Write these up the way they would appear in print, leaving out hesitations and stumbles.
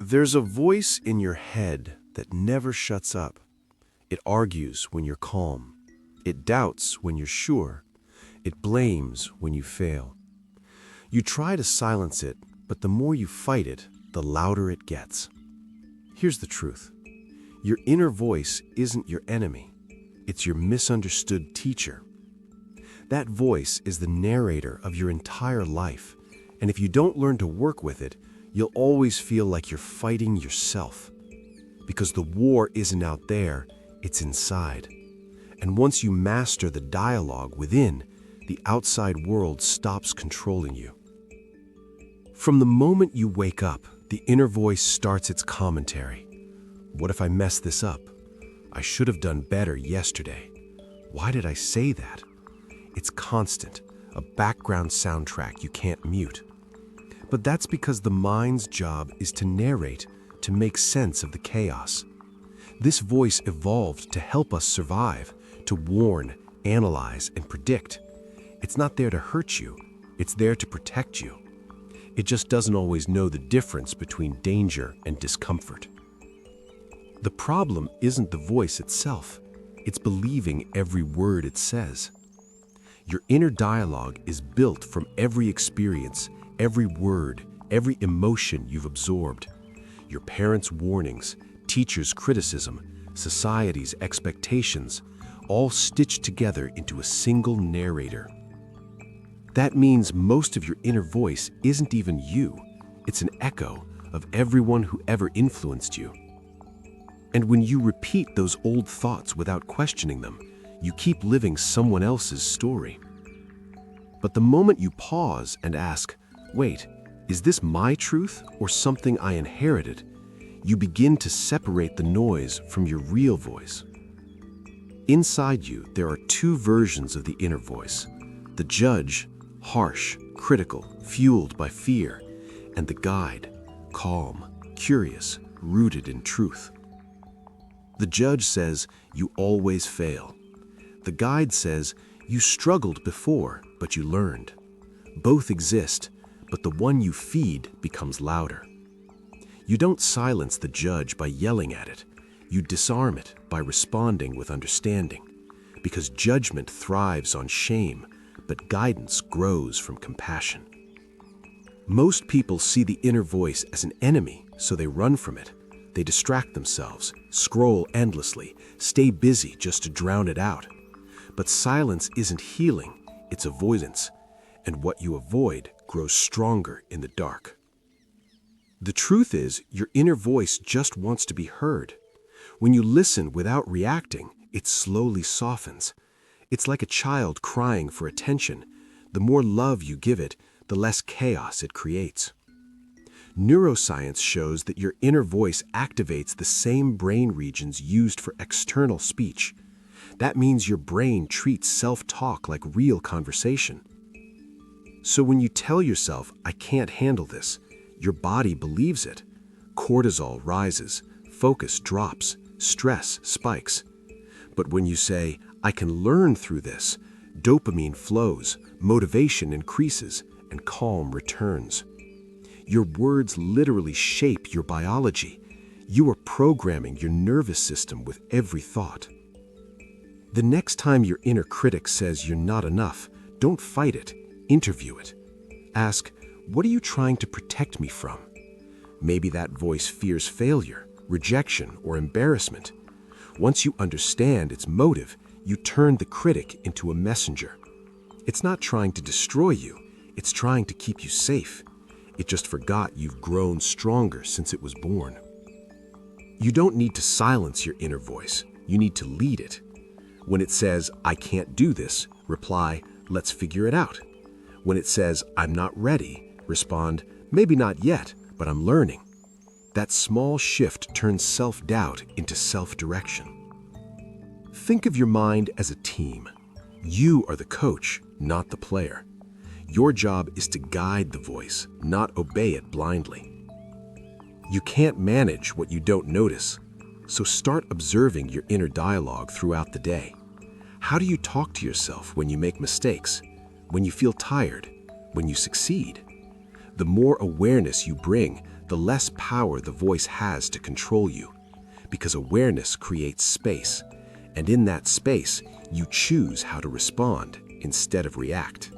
There's a voice in your head that never shuts up. It argues when you're calm. It doubts when you're sure. It blames when you fail. You try to silence it, but the more you fight it, the louder it gets. Here's the truth. Your inner voice isn't your enemy. It's your misunderstood teacher. That voice is the narrator of your entire life, and if you don't learn to work with it, you'll always feel like you're fighting yourself. Because the war isn't out there, it's inside. And once you master the dialogue within, the outside world stops controlling you. From the moment you wake up, the inner voice starts its commentary. What if I mess this up? I should have done better yesterday. Why did I say that? It's constant, a background soundtrack you can't mute. But that's because the mind's job is to narrate, to make sense of the chaos. This voice evolved to help us survive, to warn, analyze, and predict. It's not there to hurt you, it's there to protect you. It just doesn't always know the difference between danger and discomfort. The problem isn't the voice itself, it's believing every word it says. Your inner dialogue is built from every experience, every word, every emotion you've absorbed. Your parents' warnings, teachers' criticism, society's expectations, all stitched together into a single narrator. That means most of your inner voice isn't even you. It's an echo of everyone who ever influenced you. And when you repeat those old thoughts without questioning them, you keep living someone else's story. But the moment you pause and ask, wait, is this my truth or something I inherited? You begin to separate the noise from your real voice. Inside you, there are two versions of the inner voice. The judge, harsh, critical, fueled by fear, and the guide, calm, curious, rooted in truth. The judge says, you always fail. The guide says, you struggled before, but you learned. Both exist, but the one you feed becomes louder. You don't silence the judge by yelling at it. You disarm it by responding with understanding. Because judgment thrives on shame, but guidance grows from compassion. Most people see the inner voice as an enemy, so they run from it. They distract themselves, scroll endlessly, stay busy just to drown it out. But silence isn't healing, it's avoidance. And what you avoid grows stronger in the dark. The truth is, your inner voice just wants to be heard. When you listen without reacting, it slowly softens. It's like a child crying for attention. The more love you give it, the less chaos it creates. Neuroscience shows that your inner voice activates the same brain regions used for external speech. That means your brain treats self-talk like real conversation. So when you tell yourself, I can't handle this, your body believes it. Cortisol rises, focus drops, stress spikes. But when you say, I can learn through this, dopamine flows, motivation increases, and calm returns. Your words literally shape your biology. You are programming your nervous system with every thought. The next time your inner critic says you're not enough, don't fight it, interview it. Ask, what are you trying to protect me from? Maybe that voice fears failure, rejection, or embarrassment. Once you understand its motive, you turn the critic into a messenger. It's not trying to destroy you, it's trying to keep you safe. It just forgot you've grown stronger since it was born. You don't need to silence your inner voice, you need to lead it. When it says, I can't do this, reply, let's figure it out. When it says, I'm not ready, respond, maybe not yet, but I'm learning. That small shift turns self-doubt into self-direction. Think of your mind as a team. You are the coach, not the player. Your job is to guide the voice, not obey it blindly. You can't manage what you don't notice, so start observing your inner dialogue throughout the day. How do you talk to yourself when you make mistakes, when you feel tired, when you succeed? The more awareness you bring, the less power the voice has to control you, because awareness creates space, and in that space, you choose how to respond instead of react.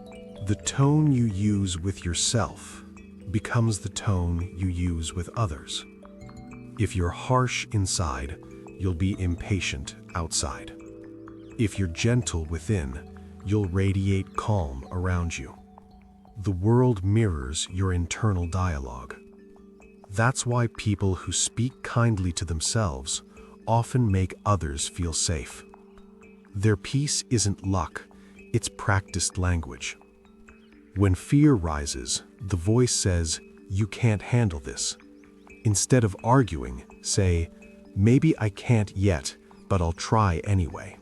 The tone you use with yourself becomes the tone you use with others. If you're harsh inside, you'll be impatient outside. If you're gentle within, you'll radiate calm around you. The world mirrors your internal dialogue. That's why people who speak kindly to themselves often make others feel safe. Their peace isn't luck, it's practiced language. When fear rises, the voice says, "You can't handle this." Instead of arguing, say, "Maybe I can't yet, but I'll try anyway."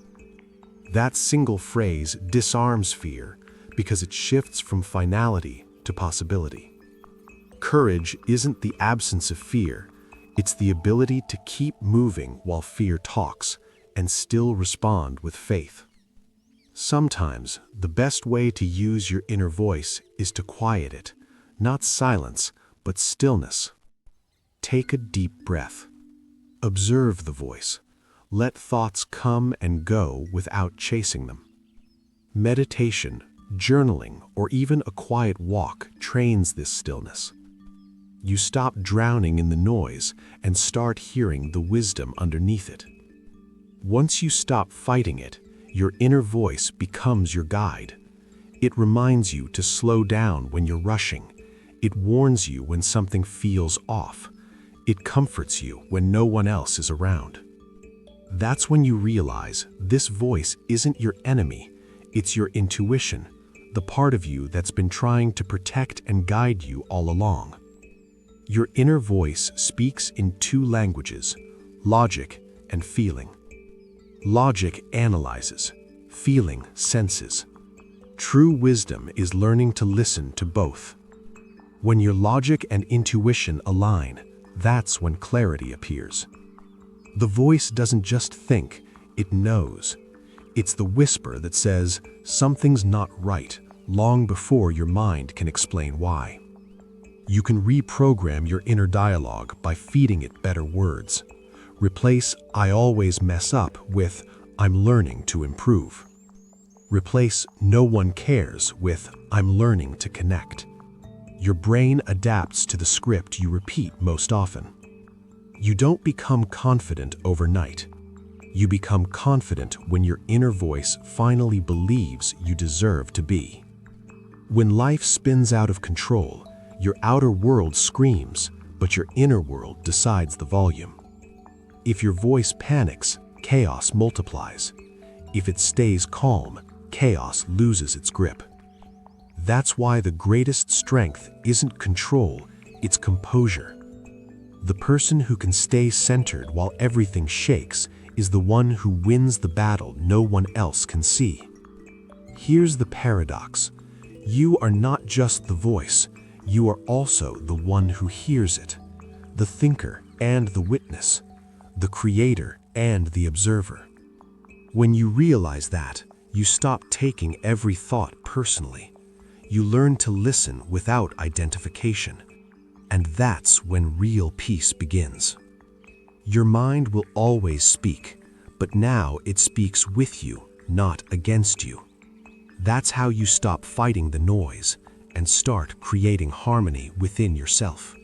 That single phrase disarms fear because it shifts from finality to possibility. Courage isn't the absence of fear, it's the ability to keep moving while fear talks and still respond with faith. Sometimes, the best way to use your inner voice is to quiet it, not silence, but stillness. Take a deep breath. Observe the voice. Let thoughts come and go without chasing them. Meditation, journaling, or even a quiet walk trains this stillness. You stop drowning in the noise and start hearing the wisdom underneath it. Once you stop fighting it, your inner voice becomes your guide. It reminds you to slow down when you're rushing. It warns you when something feels off. It comforts you when no one else is around. That's when you realize this voice isn't your enemy, it's your intuition, the part of you that's been trying to protect and guide you all along. Your inner voice speaks in two languages, logic and feeling. Logic analyzes, feeling senses. True wisdom is learning to listen to both. When your logic and intuition align, that's when clarity appears. The voice doesn't just think, it knows. It's the whisper that says, something's not right, long before your mind can explain why. You can reprogram your inner dialogue by feeding it better words. Replace "I always mess up" with "I'm learning to improve." Replace "no one cares" with "I'm learning to connect." Your brain adapts to the script you repeat most often. You don't become confident overnight. You become confident when your inner voice finally believes you deserve to be. When life spins out of control, your outer world screams, but your inner world decides the volume. If your voice panics, chaos multiplies. If it stays calm, chaos loses its grip. That's why the greatest strength isn't control, it's composure. The person who can stay centered while everything shakes is the one who wins the battle no one else can see. Here's the paradox. You are not just the voice, you are also the one who hears it, the thinker and the witness, the creator and the observer. When you realize that, you stop taking every thought personally. You learn to listen without identification. And that's when real peace begins. Your mind will always speak, but now it speaks with you, not against you. That's how you stop fighting the noise and start creating harmony within yourself.